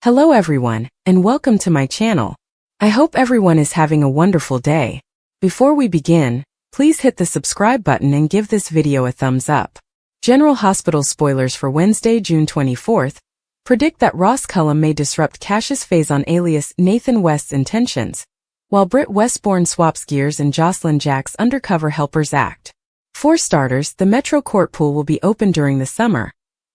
Hello everyone, and welcome to my channel. I hope everyone is having a wonderful day. Before we begin, please hit the subscribe button and give this video a thumbs up. General Hospital spoilers for Wednesday, June 24th, predict that Ross Cullum may disrupt Cassius Faison alias Nathan West's intentions, while Britt Westbourne swaps gears in Josslyn Jack's undercover helpers act. For starters, the Metro Court pool will be open during the summer,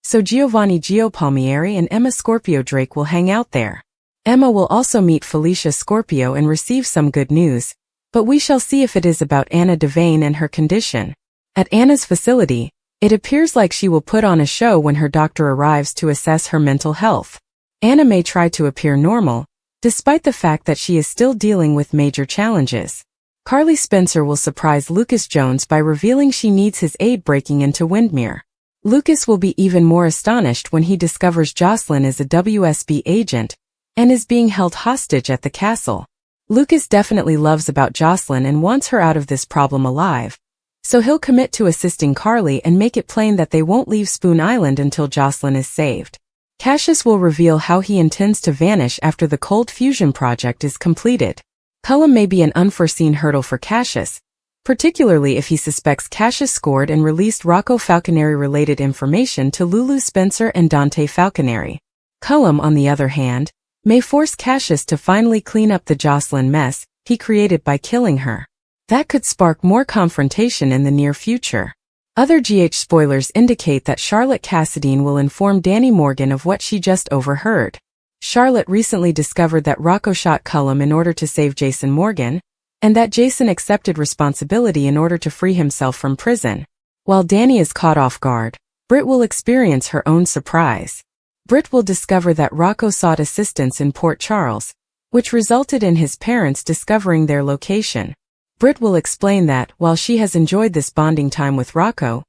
so Giovanni Gio Palmieri and Emma Scorpio Drake will hang out there. Emma will also meet Felicia Scorpio and receive some good news, but we shall see if it is about Anna Devane and her condition. At Anna's facility, it appears like she will put on a show when her doctor arrives to assess her mental health. Anna may try to appear normal, despite the fact that she is still dealing with major challenges. Carly Spencer will surprise Lucas Jones by revealing she needs his aid breaking into Windmere. Lucas will be even more astonished when he discovers Josslyn is a WSB agent and is being held hostage at the castle. Lucas definitely loves about Josslyn and wants her out of this problem alive, so he'll commit to assisting Carly and make it plain that they won't leave Spoon Island until Josslyn is saved. Cassius will reveal how he intends to vanish after the cold fusion project is completed. Cullum may be an unforeseen hurdle for Cassius, particularly if he suspects Cassius scored and released Rocco Falconeri-related information to Lulu Spencer and Dante Falconeri. Cullum, on the other hand, may force Cassius to finally clean up the Josslyn mess he created by killing her. That could spark more confrontation in the near future. Other GH spoilers indicate that Charlotte Cassadine will inform Danny Morgan of what she just overheard. Charlotte recently discovered that Rocco shot Cullum in order to save Jason Morgan, and that Jason accepted responsibility in order to free himself from prison. While Danny is caught off guard, Britt will experience her own surprise. Britt will discover that Rocco sought assistance in Port Charles, which resulted in his parents discovering their location. Britt will explain that, while she has enjoyed this bonding time with Rocco,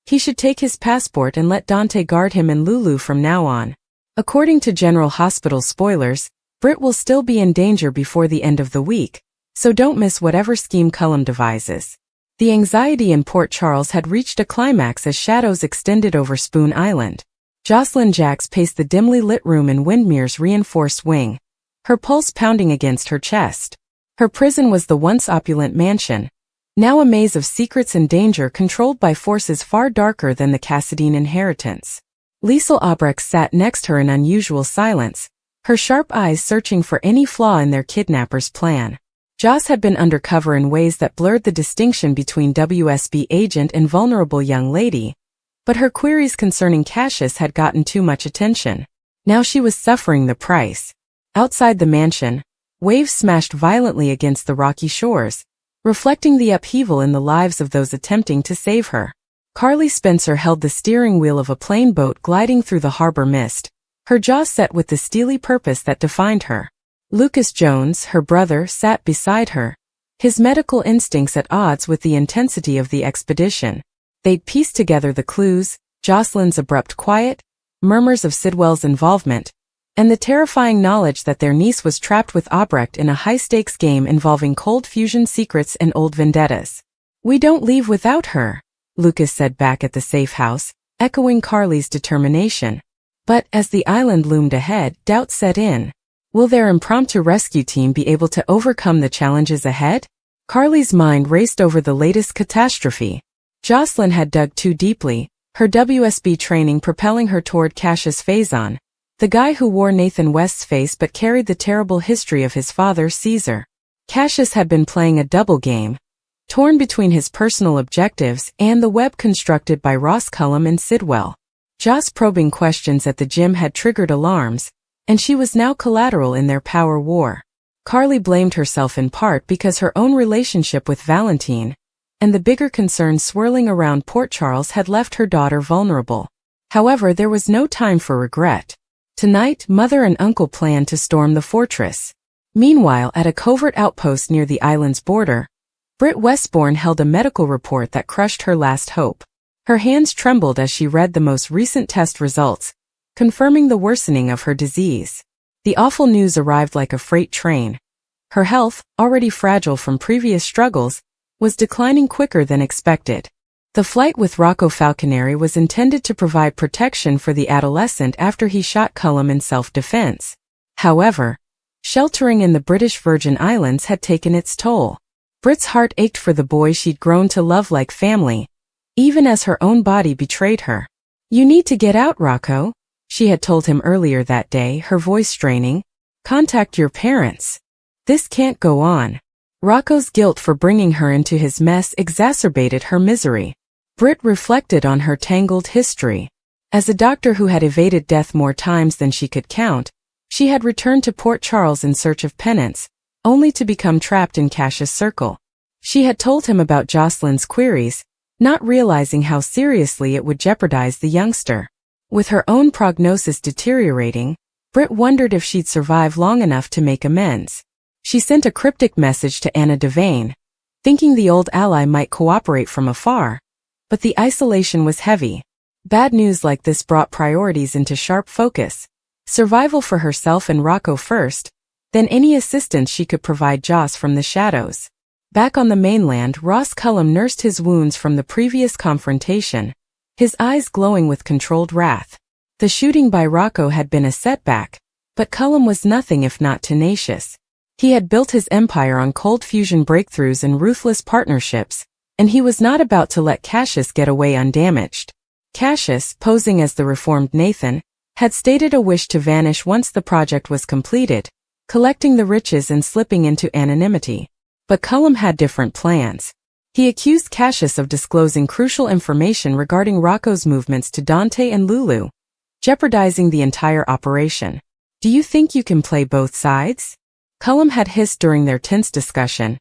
he should take his passport and let Dante guard him and Lulu from now on. According to General Hospital spoilers, Britt will still be in danger before the end of the week, so don't miss whatever scheme Cullum devises. The anxiety in Port Charles had reached a climax as shadows extended over Spoon Island. Josslyn Jax paced the dimly lit room in Windmere's reinforced wing, her pulse pounding against her chest. Her prison was the once opulent mansion, now a maze of secrets and danger controlled by forces far darker than the Cassadine inheritance. Liesl Albrecht sat next her in unusual silence, her sharp eyes searching for any flaw in their kidnapper's plan. Joss had been undercover in ways that blurred the distinction between WSB agent and vulnerable young lady, but her queries concerning Cassius had gotten too much attention. Now she was suffering the price. Outside the mansion, waves smashed violently against the rocky shores, reflecting the upheaval in the lives of those attempting to save her. Carly Spencer held the steering wheel of a plain boat gliding through the harbor mist, her jaw set with the steely purpose that defined her. Lucas Jones, her brother, sat beside her, his medical instincts at odds with the intensity of the expedition. They'd pieced together the clues, Josslyn's abrupt quiet, murmurs of Sidwell's involvement, and the terrifying knowledge that their niece was trapped with Albrecht in a high-stakes game involving cold fusion secrets and old vendettas. "We don't leave without her," Lucas said back at the safe house, echoing Carly's determination. But as the island loomed ahead, doubt set in. Will their impromptu rescue team be able to overcome the challenges ahead? Carly's mind raced over the latest catastrophe. Josslyn had dug too deeply, her WSB training propelling her toward Cassius Faison, the guy who wore Nathan West's face but carried the terrible history of his father, Caesar. Cassius had been playing a double game, torn between his personal objectives and the web constructed by Ross Cullum and Sidwell. Joss' probing questions at the gym had triggered alarms, and she was now collateral in their power war. Carly blamed herself in part because her own relationship with Valentine and the bigger concerns swirling around Port Charles had left her daughter vulnerable. However, there was no time for regret. Tonight, Mother and Uncle planned to storm the fortress. Meanwhile, at a covert outpost near the island's border, Britt Westbourne held a medical report that crushed her last hope. Her hands trembled as she read the most recent test results, confirming the worsening of her disease. The awful news arrived like a freight train. Her health, already fragile from previous struggles, was declining quicker than expected. The flight with Rocco Falconeri was intended to provide protection for the adolescent after he shot Cullum in self-defense. However, sheltering in the British Virgin Islands had taken its toll. Britt's heart ached for the boy she'd grown to love like family, even as her own body betrayed her. "You need to get out, Rocco," she had told him earlier that day, her voice straining. "Contact your parents. This can't go on." Rocco's guilt for bringing her into his mess exacerbated her misery. Britt reflected on her tangled history. As a doctor who had evaded death more times than she could count, she had returned to Port Charles in search of penance, only to become trapped in Cassius' circle. She had told him about Josslyn's queries, not realizing how seriously it would jeopardize the youngster. With her own prognosis deteriorating, Britt wondered if she'd survive long enough to make amends. She sent a cryptic message to Anna Devane, thinking the old ally might cooperate from afar, but the isolation was heavy. Bad news like this brought priorities into sharp focus: survival for herself and Rocco first, then any assistance she could provide Joss from the shadows. Back on the mainland, Ross Cullum nursed his wounds from the previous confrontation, his eyes glowing with controlled wrath. The shooting by Rocco had been a setback, but Cullum was nothing if not tenacious. He had built his empire on cold fusion breakthroughs and ruthless partnerships, and he was not about to let Cassius get away undamaged. Cassius, posing as the reformed Nathan, had stated a wish to vanish once the project was completed, collecting the riches and slipping into anonymity. But Cullum had different plans. He accused Cassius of disclosing crucial information regarding Rocco's movements to Dante and Lulu, jeopardizing the entire operation. "Do you think you can play both sides?" Cullum had hissed during their tense discussion,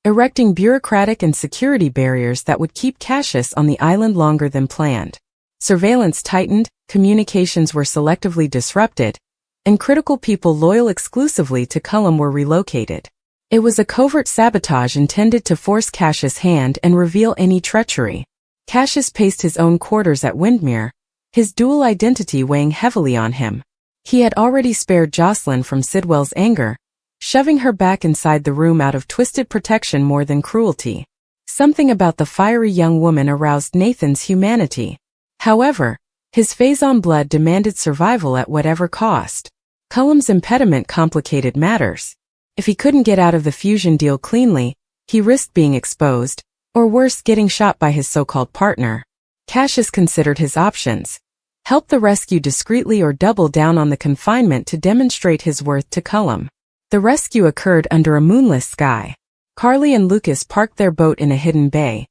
erecting bureaucratic and security barriers that would keep Cassius on the island longer than planned. Surveillance tightened, communications were selectively disrupted, and critical people loyal exclusively to Cullum were relocated. It was a covert sabotage intended to force Cassius' hand and reveal any treachery. Cassius paced his own quarters at Windmere, his dual identity weighing heavily on him. He had already spared Josslyn from Sidwell's anger, shoving her back inside the room out of twisted protection more than cruelty. Something about the fiery young woman aroused Nathan's humanity. However, his Phazon blood demanded survival at whatever cost. Cullum's impediment complicated matters. If he couldn't get out of the fusion deal cleanly, he risked being exposed, or worse, getting shot by his so-called partner. Cassius considered his options: help the rescue discreetly or double down on the confinement to demonstrate his worth to Cullum. The rescue occurred under a moonless sky. Carly and Lucas parked their boat in a hidden bay,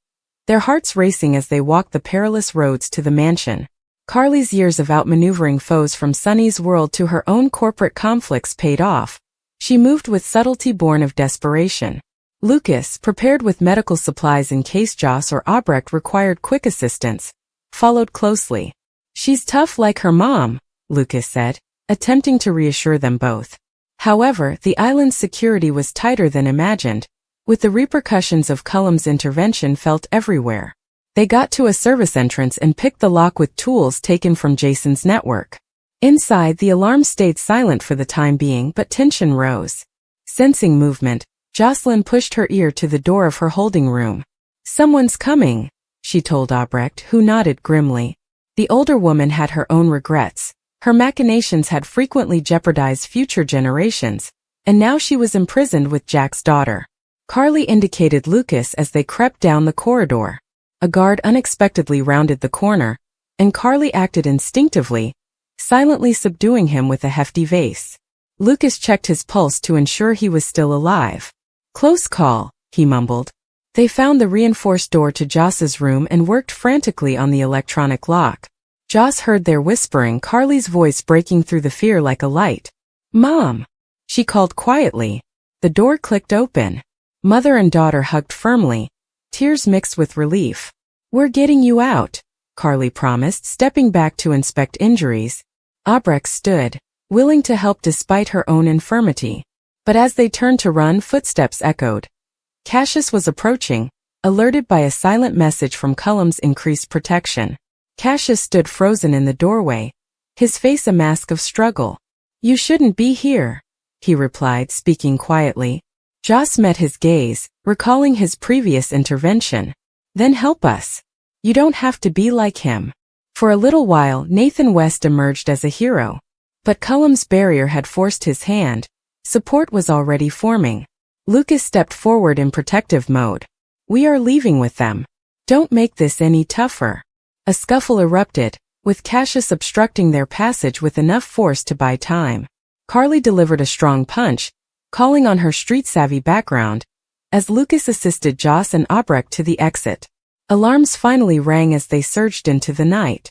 their hearts racing as they walked the perilous roads to the mansion. Carly's years of outmaneuvering foes from Sunny's world to her own corporate conflicts paid off. She moved with subtlety born of desperation. Lucas, prepared with medical supplies in case Joss or Albrecht required quick assistance, followed closely. "She's tough like her mom," Lucas said, attempting to reassure them both. However, the island's security was tighter than imagined, with the repercussions of Cullum's intervention felt everywhere. They got to a service entrance and picked the lock with tools taken from Jason's network. Inside, the alarm stayed silent for the time being, but tension rose. Sensing movement, Josslyn pushed her ear to the door of her holding room. "Someone's coming," she told Albrecht, who nodded grimly. The older woman had her own regrets. Her machinations had frequently jeopardized future generations, and now she was imprisoned with Jack's daughter. Carly indicated Lucas as they crept down the corridor. A guard unexpectedly rounded the corner, and Carly acted instinctively, silently subduing him with a hefty vase. Lucas checked his pulse to ensure he was still alive. "Close call," he mumbled. They found the reinforced door to Joss's room and worked frantically on the electronic lock. Joss heard their whispering, Carly's voice breaking through the fear like a light. "Mom!" she called quietly. The door clicked open. Mother and daughter hugged firmly, tears mixed with relief. "We're getting you out," Carly promised, stepping back to inspect injuries. Albrecht stood, willing to help despite her own infirmity. But as they turned to run, footsteps echoed. Cassius was approaching, alerted by a silent message from Cullum's increased protection. Cassius stood frozen in the doorway, his face a mask of struggle. "You shouldn't be here," he replied, speaking quietly. Joss met his gaze, recalling his previous intervention. "Then help us. You don't have to be like him." For a little while, Nathan West emerged as a hero. But Cullum's barrier had forced his hand. Support was already forming. Lucas stepped forward in protective mode. "We are leaving with them. Don't make this any tougher." A scuffle erupted, with Cassius obstructing their passage with enough force to buy time. Carly delivered a strong punch, calling on her street-savvy background, as Lucas assisted Joss and Albrecht to the exit. Alarms finally rang as they surged into the night.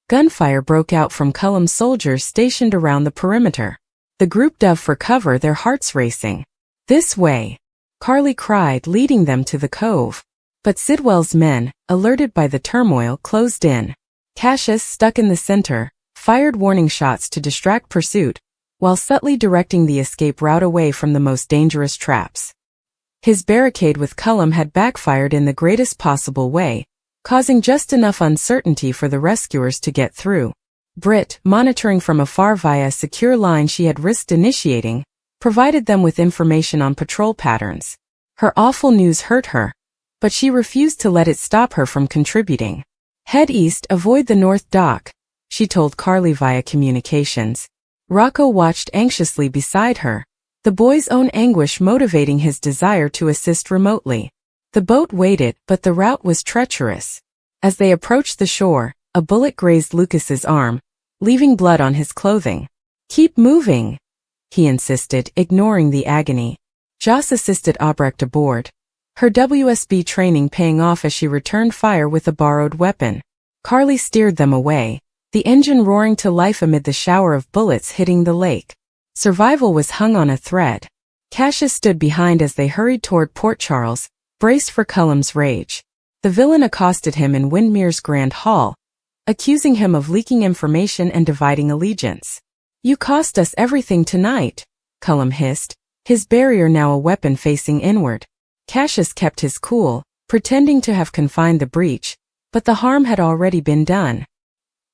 Gunfire broke out from Cullum's soldiers stationed around the perimeter. The group dove for cover, their hearts racing. "This way!" Carly cried, leading them to the cove. But Sidwell's men, alerted by the turmoil, closed in. Cassius, stuck in the center, fired warning shots to distract pursuit, while subtly directing the escape route away from the most dangerous traps. His barricade with Cullum had backfired in the greatest possible way, causing just enough uncertainty for the rescuers to get through. Britt, monitoring from afar via a secure line she had risked initiating, provided them with information on patrol patterns. Her awful news hurt her, but she refused to let it stop her from contributing. "Head east, avoid the north dock," she told Carly via communications. Rocco watched anxiously beside her, the boy's own anguish motivating his desire to assist remotely. The boat waited, but the route was treacherous. As they approached the shore, a bullet grazed Lucas's arm, leaving blood on his clothing. "Keep moving," he insisted, ignoring the agony. Joss assisted Albrecht aboard, her WSB training paying off as she returned fire with a borrowed weapon. Carly steered them away, the engine roaring to life amid the shower of bullets hitting the lake. Survival was hung on a thread. Cassius stood behind as they hurried toward Port Charles, braced for Cullum's rage. The villain accosted him in Windmere's Grand Hall, accusing him of leaking information and dividing allegiance. "You cost us everything tonight," Cullum hissed, his barrier now a weapon facing inward. Cassius kept his cool, pretending to have confined the breach, but the harm had already been done.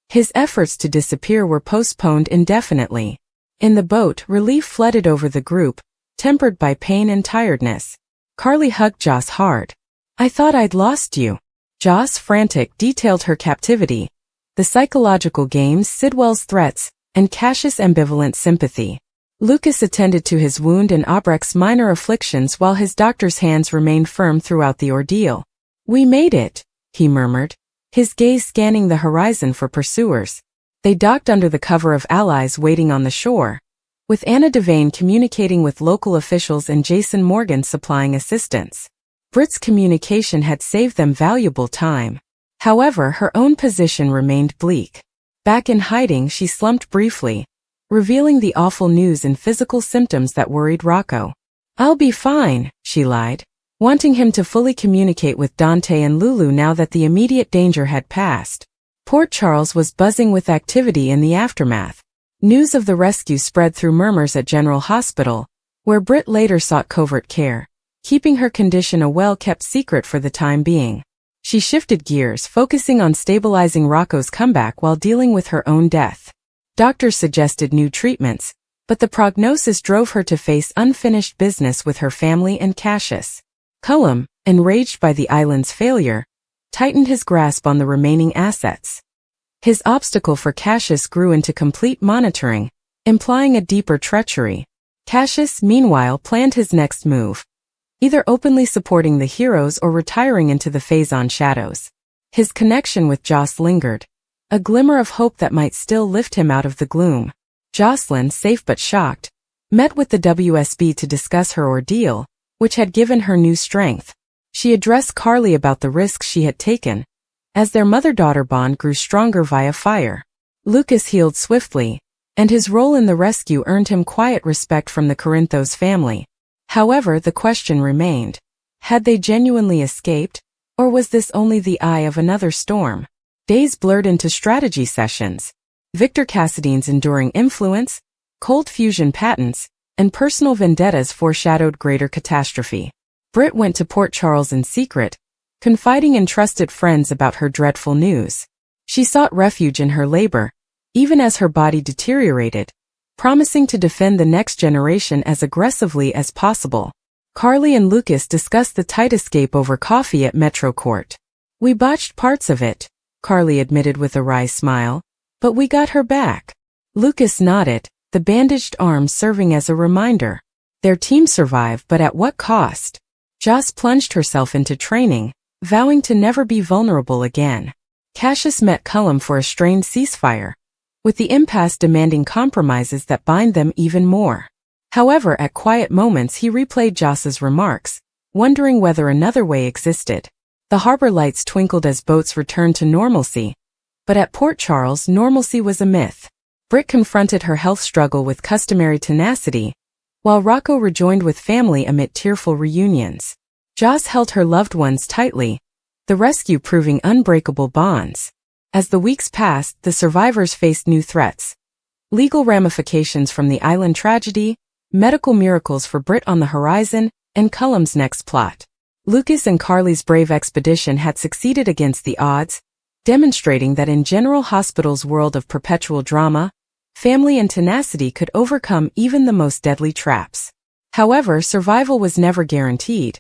His efforts to disappear were postponed indefinitely. In the boat, relief flooded over the group, tempered by pain and tiredness. Carly hugged Joss hard. "I thought I'd lost you." Joss, frantic, detailed her captivity, the psychological games, Sidwell's threats, and Cassius' ambivalent sympathy. Lucas attended to his wound and Albrecht's minor afflictions while his doctor's hands remained firm throughout the ordeal. "We made it," he murmured, his gaze scanning the horizon for pursuers. They docked under the cover of allies waiting on the shore, with Anna Devane communicating with local officials and Jason Morgan supplying assistance. Britt's communication had saved them valuable time. However, her own position remained bleak. Back in hiding, she slumped briefly, revealing the awful news and physical symptoms that worried Rocco. "I'll be fine," she lied, wanting him to fully communicate with Dante and Lulu now that the immediate danger had passed. Port Charles was buzzing with activity in the aftermath. News of the rescue spread through murmurs at General Hospital, where Britt later sought covert care, keeping her condition a well-kept secret for the time being. She shifted gears, focusing on stabilizing Rocco's comeback while dealing with her own death. Doctors suggested new treatments, but the prognosis drove her to face unfinished business with her family and Cassius. Cullum, enraged by the island's failure, tightened his grasp on the remaining assets. His obstacle for Cassius grew into complete monitoring, implying a deeper treachery. Cassius, meanwhile, planned his next move, either openly supporting the heroes or retiring into the Phazon shadows. His connection with Joss lingered, a glimmer of hope that might still lift him out of the gloom. Josslyn, safe but shocked, met with the WSB to discuss her ordeal, which had given her new strength. She addressed Carly about the risks she had taken, as their mother-daughter bond grew stronger via fire. Lucas healed swiftly, and his role in the rescue earned him quiet respect from the Corinthos family. However, the question remained: had they genuinely escaped, or was this only the eye of another storm? Days blurred into strategy sessions. Victor Cassidy's enduring influence, cold fusion patents, and personal vendettas foreshadowed greater catastrophe. Britt went to Port Charles in secret, confiding in trusted friends about her dreadful news. She sought refuge in her labor, even as her body deteriorated, promising to defend the next generation as aggressively as possible. Carly and Lucas discussed the tight escape over coffee at Metro Court. "We botched parts of it," Carly admitted with a wry smile, "but we got her back." Lucas nodded, the bandaged arm serving as a reminder. Their team survived, but at what cost? Joss plunged herself into training, vowing to never be vulnerable again. Cassius met Cullum for a strained ceasefire, with the impasse demanding compromises that bind them even more. However, at quiet moments he replayed Joss's remarks, wondering whether another way existed. The harbor lights twinkled as boats returned to normalcy, but at Port Charles normalcy was a myth. Britt confronted her health struggle with customary tenacity, while Rocco rejoined with family amid tearful reunions. Joss held her loved ones tightly, the rescue proving unbreakable bonds. As the weeks passed, the survivors faced new threats. Legal ramifications from the island tragedy, medical miracles for Britt on the horizon, and Cullum's next plot. Lucas and Carly's brave expedition had succeeded against the odds, demonstrating that in General Hospital's world of perpetual drama, family and tenacity could overcome even the most deadly traps. However, survival was never guaranteed.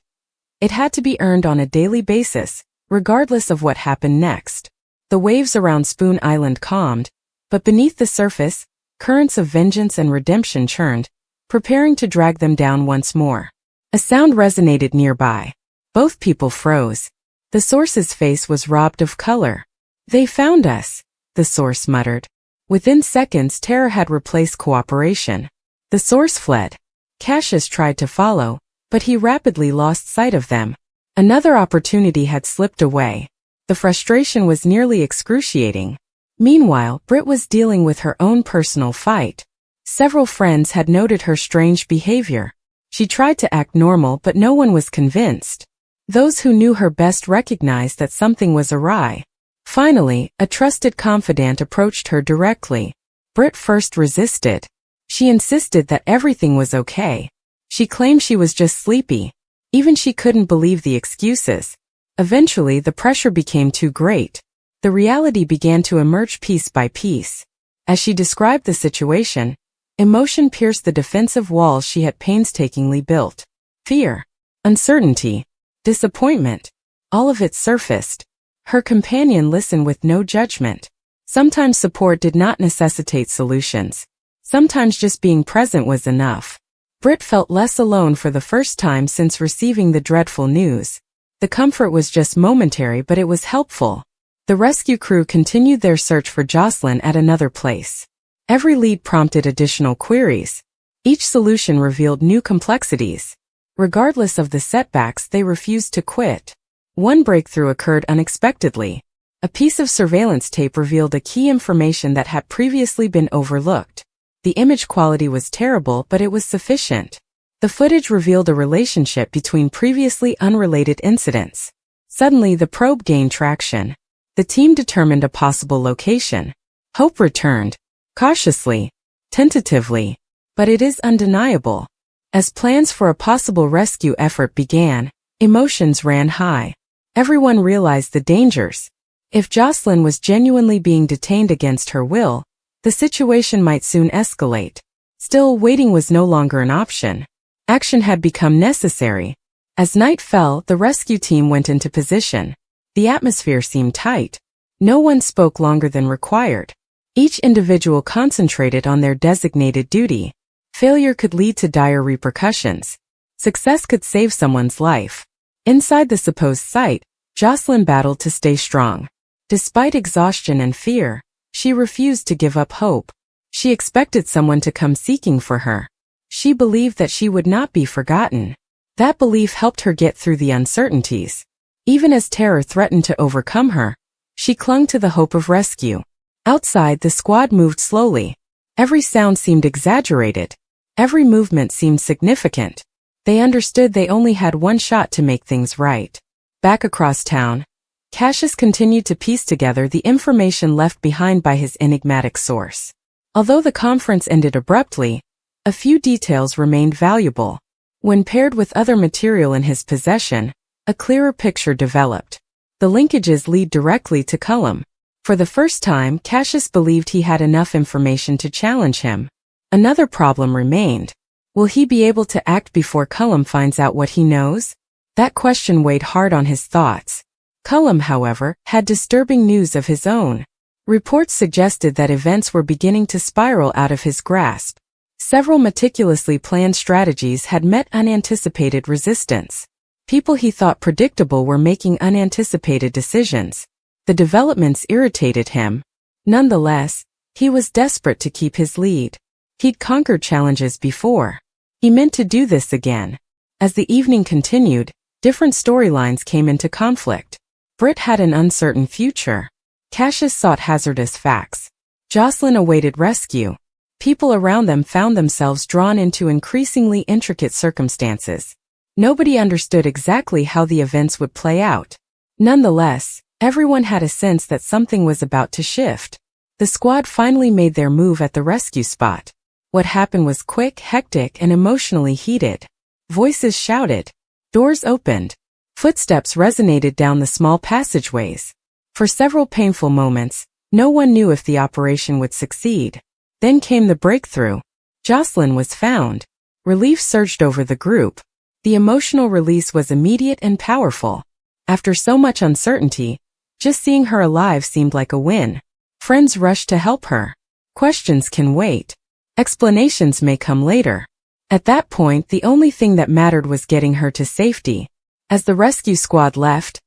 It had to be earned on a daily basis, regardless of what happened next. The waves around Spoon Island calmed, but beneath the surface, currents of vengeance and redemption churned, preparing to drag them down once more. A sound resonated nearby. Both people froze. The source's face was robbed of color. "They found us," the source muttered. Within seconds, terror had replaced cooperation. The source fled. Cassius tried to follow, but he rapidly lost sight of them. Another opportunity had slipped away. The frustration was nearly excruciating. Meanwhile, Britt was dealing with her own personal fight. Several friends had noted her strange behavior. She tried to act normal, but no one was convinced. Those who knew her best recognized that something was awry. Finally, a trusted confidant approached her directly. Britt first resisted. She insisted that everything was okay. She claimed she was just sleepy. Even she couldn't believe the excuses. Eventually, the pressure became too great. The reality began to emerge piece by piece. As she described the situation, emotion pierced the defensive walls she had painstakingly built. Fear, uncertainty, disappointment, all of it surfaced. Her companion listened with no judgment. Sometimes support did not necessitate solutions. Sometimes just being present was enough. Britt felt less alone for the first time since receiving the dreadful news. The comfort was just momentary, but it was helpful. The rescue crew continued their search for Josslyn at another place. Every lead prompted additional queries. Each solution revealed new complexities. Regardless of the setbacks, they refused to quit. One breakthrough occurred unexpectedly. A piece of surveillance tape revealed a key information that had previously been overlooked. The image quality was terrible, but it was sufficient. The footage revealed a relationship between previously unrelated incidents. Suddenly, the probe gained traction. The team determined a possible location. Hope returned. Cautiously, tentatively, but it is undeniable. As plans for a possible rescue effort began, emotions ran high. Everyone realized the dangers. If Josslyn was genuinely being detained against her will, the situation might soon escalate. Still, waiting was no longer an option. Action had become necessary. As night fell, the rescue team went into position. The atmosphere seemed tight. No one spoke longer than required. Each individual concentrated on their designated duty. Failure could lead to dire repercussions. Success could save someone's life. Inside the supposed site, Josslyn battled to stay strong. Despite exhaustion and fear, she refused to give up hope. She expected someone to come seeking for her. She believed that she would not be forgotten. That belief helped her get through the uncertainties. Even as terror threatened to overcome her, she clung to the hope of rescue. Outside, the squad moved slowly. Every sound seemed exaggerated. Every movement seemed significant. They understood they only had one shot to make things right. Back across town, Cassius continued to piece together the information left behind by his enigmatic source. Although the conference ended abruptly, a few details remained valuable. When paired with other material in his possession, a clearer picture developed. The linkages lead directly to Cullum. For the first time, Cassius believed he had enough information to challenge him. Another problem remained. Will he be able to act before Cullum finds out what he knows? That question weighed hard on his thoughts. Cullum, however, had disturbing news of his own. Reports suggested that events were beginning to spiral out of his grasp. Several meticulously planned strategies had met unanticipated resistance. People he thought predictable were making unanticipated decisions. The developments irritated him. Nonetheless, he was desperate to keep his lead. He'd conquered challenges before. He meant to do this again. As the evening continued, different storylines came into conflict. Britt had an uncertain future. Cassius sought hazardous facts. Josslyn awaited rescue. People around them found themselves drawn into increasingly intricate circumstances. Nobody understood exactly how the events would play out. Nonetheless, everyone had a sense that something was about to shift. The squad finally made their move at the rescue spot. What happened was quick, hectic, and emotionally heated. Voices shouted. Doors opened. Footsteps resonated down the small passageways. For several painful moments, no one knew if the operation would succeed. Then came the breakthrough. Josslyn was found. Relief surged over the group. The emotional release was immediate and powerful. After so much uncertainty, just seeing her alive seemed like a win. Friends rushed to help her. Questions can wait. Explanations may come later. At that point, the only thing that mattered was getting her to safety. As the rescue squad left,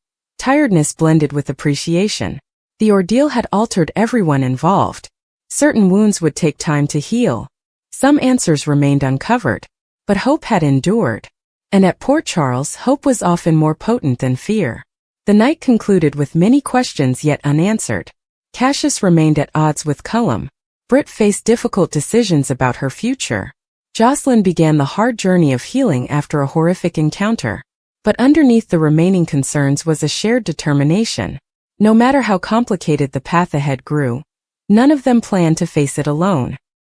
tiredness blended with appreciation. The ordeal had altered everyone involved. Certain wounds would take time to heal. Some answers remained uncovered. But hope had endured. And at Port Charles, hope was often more potent than fear. The night concluded with many questions yet unanswered. Cassius remained at odds with Cullum. Britt faced difficult decisions about her future. Josslyn began the hard journey of healing after a horrific encounter. But underneath the remaining concerns was a shared determination. No matter how complicated the path ahead grew, none of them planned to face it alone.